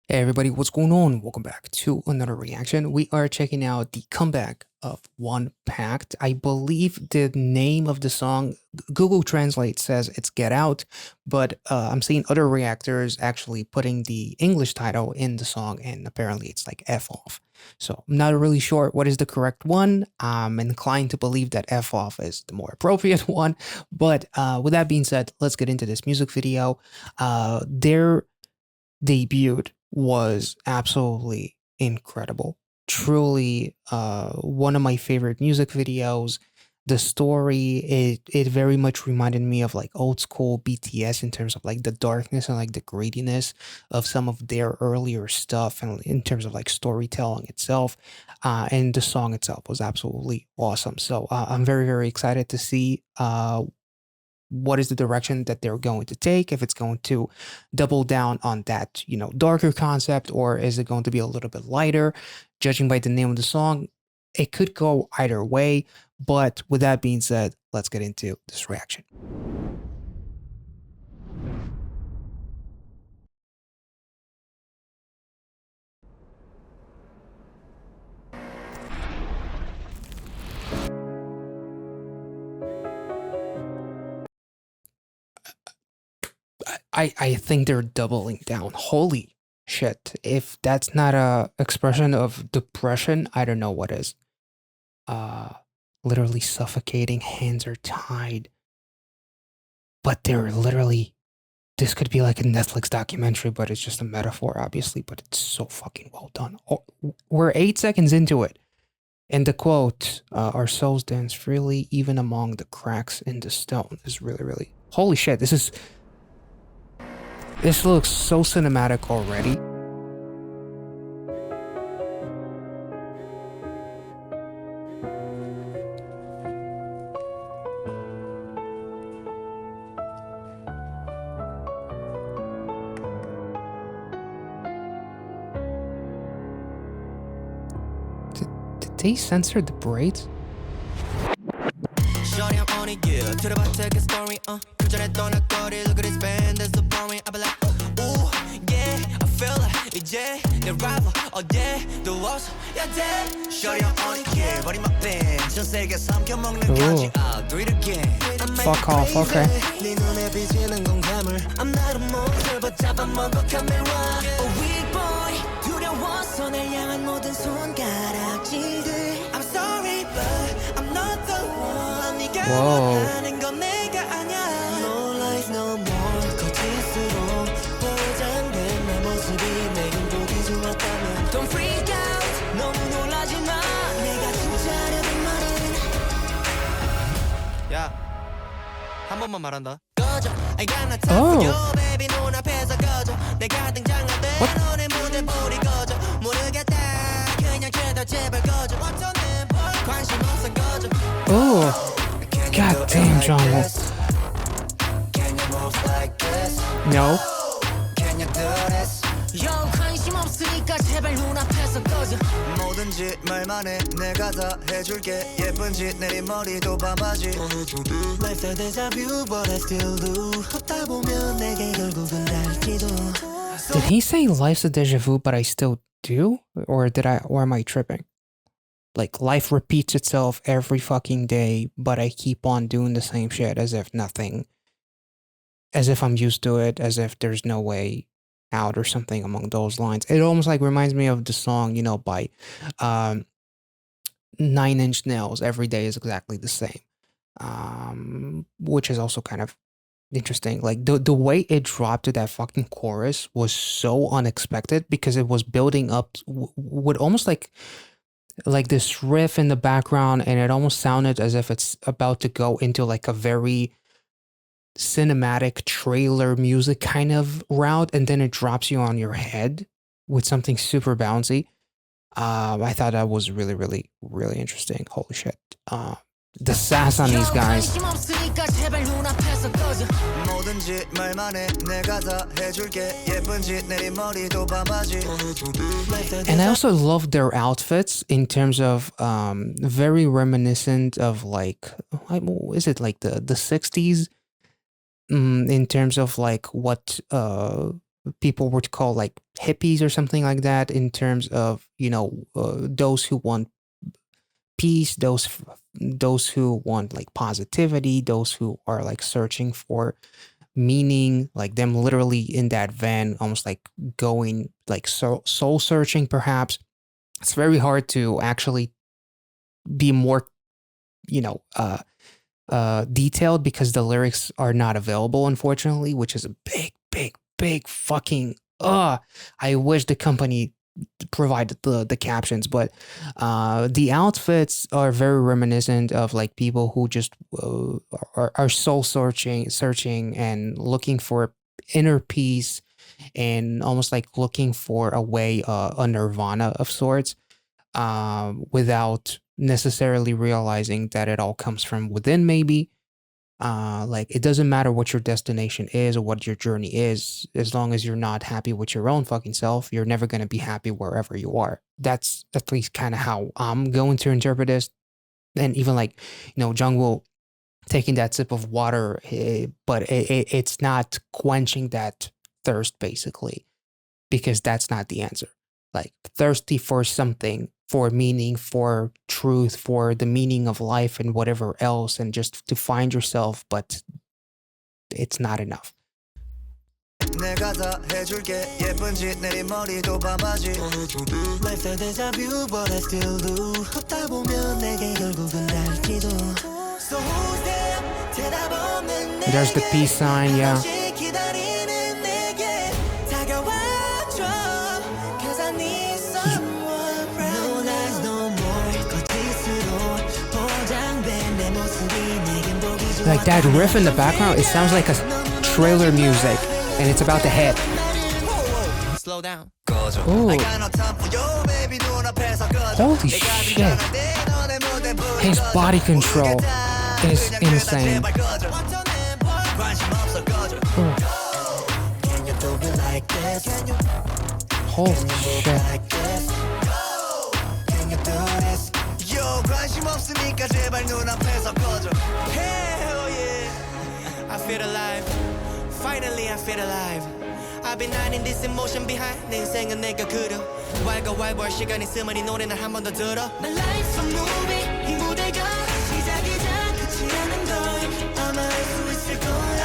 Hey everybody, what's going on? Welcome back to another reaction. We are checking out the comeback of One Pact. I believe the name of the song, Google Translate says it's Get Out, but I'm seeing other reactors actually putting the English title in the song, and apparently it's like F off. So I'm not really sure what is the correct one. I'm inclined to believe that F off is the more appropriate one. But with that being said, let's get into this music video. Their debuted was absolutely incredible. Truly one of my favorite music videos. The story, it very much reminded me of like old school BTS in terms of like the darkness and like the grittiness of some of their earlier stuff, and in terms of like storytelling itself. And the song itself was absolutely awesome. So I'm very excited to see what is the direction that they're going to take, if it's going to double down on that, darker concept, or is it going to be a little bit lighter. Judging by the name of the song, it could go either way. But with that being said, let's get into this reaction. I think they're doubling down. Holy shit. If that's not a expression of depression, I don't know what is. Uh Literally suffocating, hands are tied. But they're literally, this could be like a Netflix documentary, but it's just a metaphor, obviously, but it's so fucking well done. Oh, we're 8 seconds into it. And the quote, our souls dance freely even among the cracks in the stone, is really, holy shit, this looks so cinematic already. Did they censor the braids? Fuck off, okay. Whoa. 한 번만 말한다. Oh. Oh. God damn, John. No. Did he say life's a deja vu, but I still do? Or am I tripping? Like, life repeats itself every fucking day, but I keep on doing the same shit as if nothing, as if I'm used to it, as if there's no way out or something among those lines. It almost like reminds me of the song, by 9 Inch Nails, Every Day is Exactly the Same, which is also kind of interesting. Like, the way it dropped to that fucking chorus was so unexpected, because it was building up with almost like this riff in the background, and it almost sounded as if it's about to go into like a very cinematic trailer music kind of route, and then it drops you on your head with something super bouncy. I thought that was really interesting. Holy shit. The sass on these guys. And I also love their outfits in terms of very reminiscent of like, is it like the 60s? In terms of like what people would call like hippies or something like that, in terms of, those who want peace, those who want like positivity, those who are like searching for meaning, like them literally in that van, almost like going like soul searching perhaps. It's very hard to actually be more, you know, detailed, because the lyrics are not available, unfortunately, which is a big fucking I wish the company provided the captions. But the outfits are very reminiscent of like people who just are soul searching and looking for inner peace, and almost like looking for a way, a nirvana of sorts, without necessarily realizing that it all comes from within, maybe. Like, it doesn't matter what your destination is or what your journey is, as long as you're not happy with your own fucking self, you're never going to be happy wherever you are. That's at least kind of how I'm going to interpret this. And even like, Jungwoo taking that sip of water, but it's not quenching that thirst, basically, because that's not the answer. Like, thirsty for something, for meaning, for truth, for the meaning of life and whatever else, and just to find yourself, but it's not enough. There's the peace sign, yeah. Like that riff in the background, it sounds like a trailer music, and it's about to hit. Slow down. Ooh. Holy shit. His body control is insane. Ooh. Holy shit. Hell yeah. I feel alive. Finally I feel alive. I've been hiding this emotion behind 내 인생은 내가 그려 왈가왈부할 시간이 있으면 이 노래는 한 번 더 들어 My life's a movie 이 무대가 시작이자 끝이라는 걸 아마 알 수 있을 거야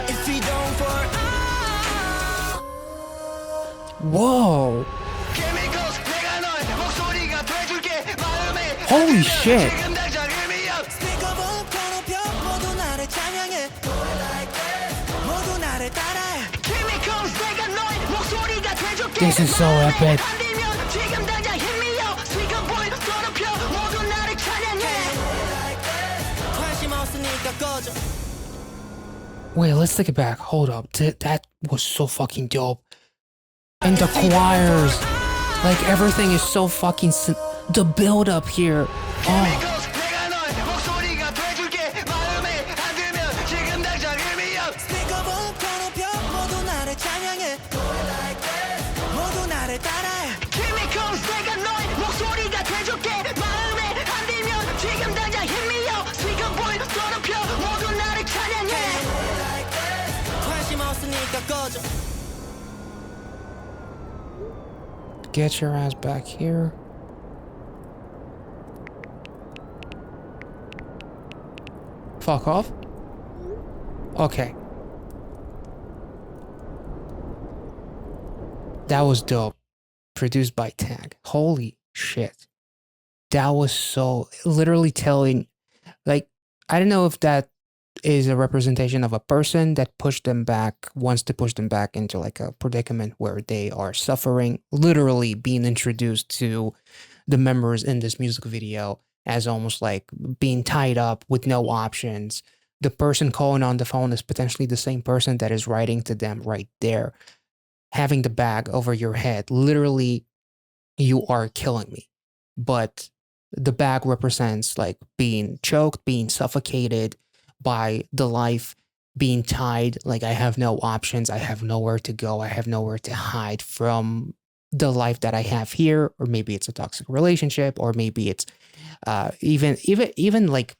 If we don't fall Whoa. Holy shit. This is so epic. Wait, let's take it back. Hold up. That was so fucking dope. And the choirs. Like, everything is so fucking... the build up here. Oh. Get your ass back here. Fuck off. Okay. That was dope. Produced by Tag. Holy shit. That was so literally telling, like, I don't know if that is a representation of a person that wants to push them back into like a predicament where they are suffering, literally being introduced to the members in this music video as almost like being tied up with no options. The person calling on the phone is potentially the same person that is writing to them right there. Having the bag over your head, literally, you are killing me. But the bag represents like being choked, being suffocated by the life, being tied, like I have no options, I have nowhere to go, I have nowhere to hide from the life that I have here, or maybe it's a toxic relationship, or maybe it's even like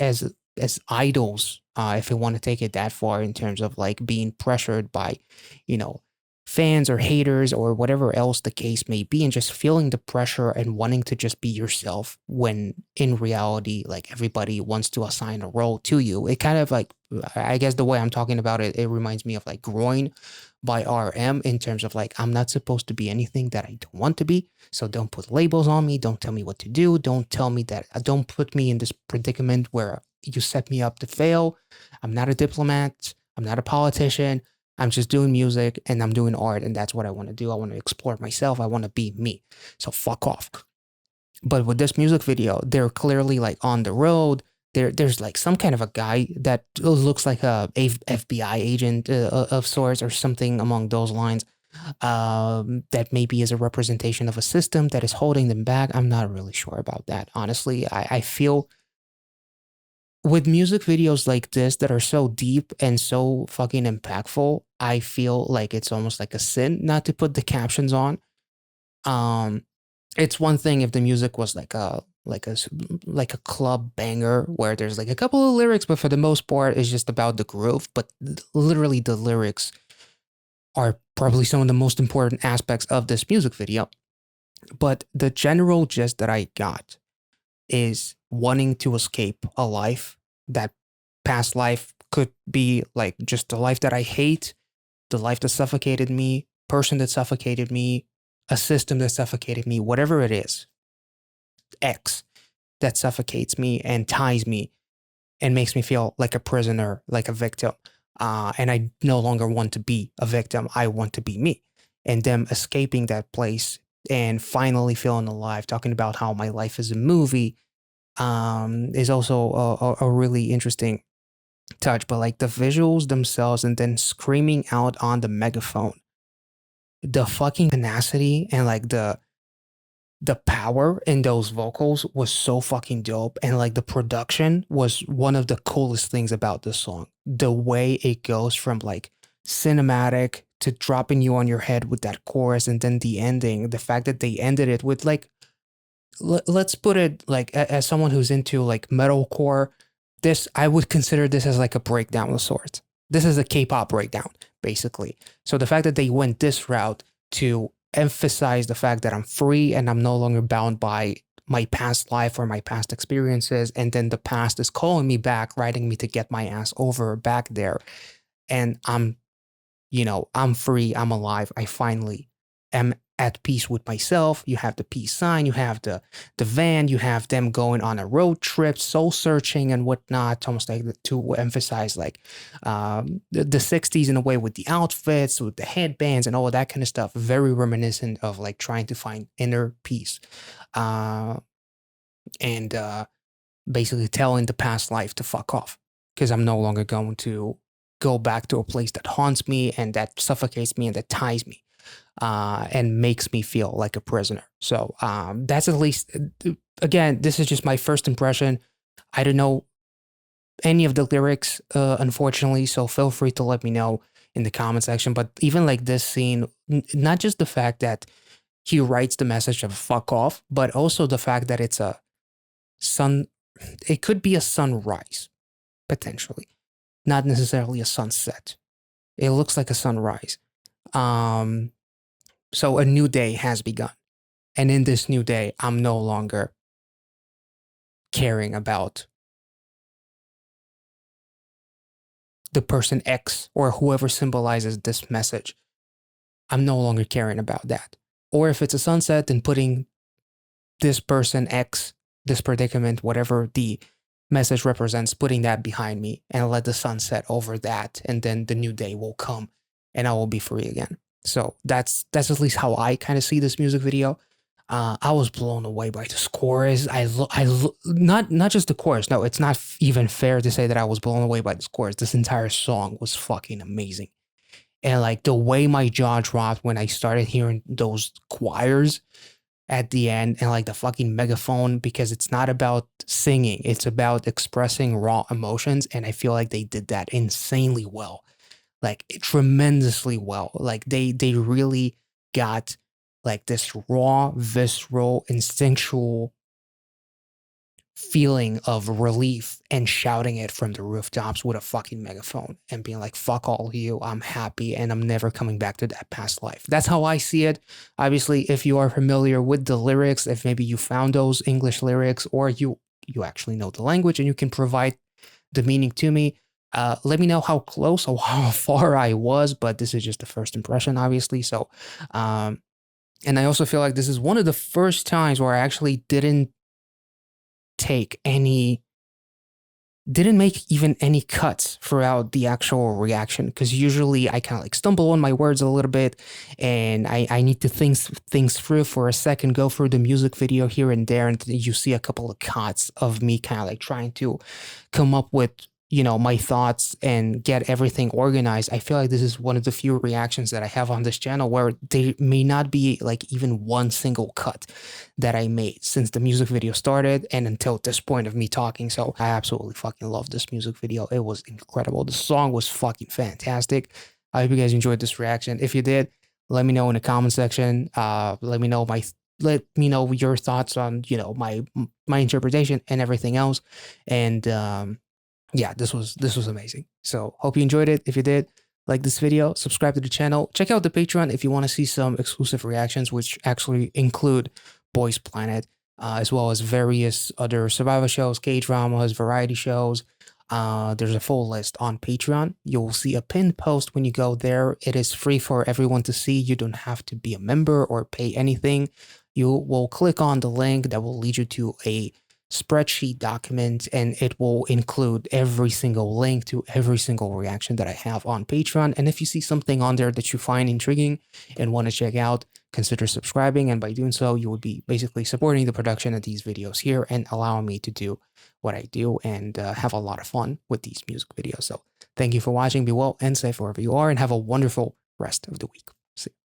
as as idols, if you want to take it that far, in terms of like being pressured by, you know, fans or haters or whatever else the case may be, and just feeling the pressure and wanting to just be yourself when in reality, like everybody wants to assign a role to you. It kind of like, I guess the way I'm talking about it, it reminds me of like Groin by RM, in terms of like, I'm not supposed to be anything that I don't want to be. So don't put labels on me. Don't tell me what to do. Don't tell me that, don't put me in this predicament where you set me up to fail. I'm not a diplomat. I'm not a politician. I'm just doing music and I'm doing art, and that's what I want to do. I want to explore myself. I want to be me. So fuck off. But with this music video, they're clearly like on the road. There's like some kind of a guy that looks like a FBI agent of sorts, or something among those lines. That maybe is a representation of a system that is holding them back. I'm not really sure about that, honestly. I feel with music videos like this that are so deep and so fucking impactful, I feel like it's almost like a sin not to put the captions on. Um, it's one thing if the music was like a club banger where there's like a couple of lyrics, but for the most part, it's just about the groove. But literally, the lyrics are probably some of the most important aspects of this music video. But the general gist that I got is wanting to escape a life. That past life could be like just the life that I hate, the life that suffocated me, person that suffocated me, a system that suffocated me, whatever it is, X that suffocates me and ties me and makes me feel like a prisoner, like a victim. And I no longer want to be a victim. I want to be me. And them escaping that place and finally feeling alive, talking about how my life is a movie, is also a really interesting touch. But like the visuals themselves, and then screaming out on the megaphone, the fucking tenacity and like the power in those vocals was so fucking dope. And like the production was one of the coolest things about this song. The way it goes from like cinematic to dropping you on your head with that chorus, and then the ending, the fact that they ended it with like, let's put it like, as someone who's into like metalcore, this, I would consider this as like a breakdown of sorts. This is a K-pop breakdown, basically. So the fact that they went this route to emphasize the fact that I'm free and I'm no longer bound by my past life or my past experiences, and then the past is calling me back, writing me to get my ass over back there, and I'm, you know, I'm free, I'm alive, I finally am at peace with myself. You have the peace sign, you have the van, you have them going on a road trip, soul searching and whatnot, almost like to emphasize like the 60s in a way, with the outfits, with the headbands and all of that kind of stuff. Very reminiscent of like trying to find inner peace. And basically telling the past life to fuck off, because I'm no longer going to go back to a place that haunts me and that suffocates me and that ties me, and makes me feel like a prisoner. So that's at least, again, this is just my first impression. I don't know any of the lyrics, unfortunately, so feel free to let me know in the comment section. But even like this scene, not just the fact that he writes the message of fuck off, but also the fact that it's a sun, it could be a sunrise, potentially, not necessarily a sunset. It looks like a sunrise. So a new day has begun. And in this new day, I'm no longer caring about the person X or whoever symbolizes this message. I'm no longer caring about that. Or if it's a sunset, then putting this person X, this predicament, whatever the message represents, putting that behind me and let the sun set over that. And then the new day will come and I will be free again. So that's at least how I kind of see this music video. I was blown away by the chorus. Not just the chorus. No, it's not even fair to say that I was blown away by this chorus. This entire song was fucking amazing. And like the way my jaw dropped when I started hearing those choirs at the end, and like the fucking megaphone, because it's not about singing, it's about expressing raw emotions. And I feel like they did that insanely well, like tremendously well. Like they really got like this raw, visceral, instinctual feeling of relief and shouting it from the rooftops with a fucking megaphone and being like, fuck all of you, I'm happy and I'm never coming back to that past life. That's how I see it. Obviously, if you are familiar with the lyrics, if maybe you found those English lyrics, or you actually know the language and you can provide the meaning to me, let me know how close or how far I was, but this is just the first impression, obviously. So, and I also feel like this is one of the first times where I actually didn't make even any cuts throughout the actual reaction, because usually I kind of like stumble on my words a little bit and I need to think things through for a second, go through the music video here and there, and you see a couple of cuts of me kind of like trying to come up with, you know, my thoughts and get everything organized. I feel like this is one of the few reactions that I have on this channel where there may not be like even one single cut that I made since the music video started and until this point of me talking. So I absolutely fucking love this music video. It was incredible. The song was fucking fantastic. I hope you guys enjoyed this reaction. If you did, let me know in the comment section. Let me know your thoughts on, you know, my interpretation and everything else. And yeah, this was amazing. So hope you enjoyed it. If you did, like this video, subscribe to the channel, check out the Patreon if you want to see some exclusive reactions, which actually include Boys Planet, as well as various other survival shows, K-dramas, variety shows. There's a full list on Patreon. You'll see a pinned post when you go there. It is free for everyone to see. You don't have to be a member or pay anything. You will click on the link that will lead you to a spreadsheet document, and it will include every single link to every single reaction that I have on Patreon. And if you see something on there that you find intriguing and want to check out, consider subscribing, and by doing so you would be basically supporting the production of these videos here and allowing me to do what I do and have a lot of fun with these music videos. So thank you for watching. Be well and safe wherever you are, and have a wonderful rest of the week. See you.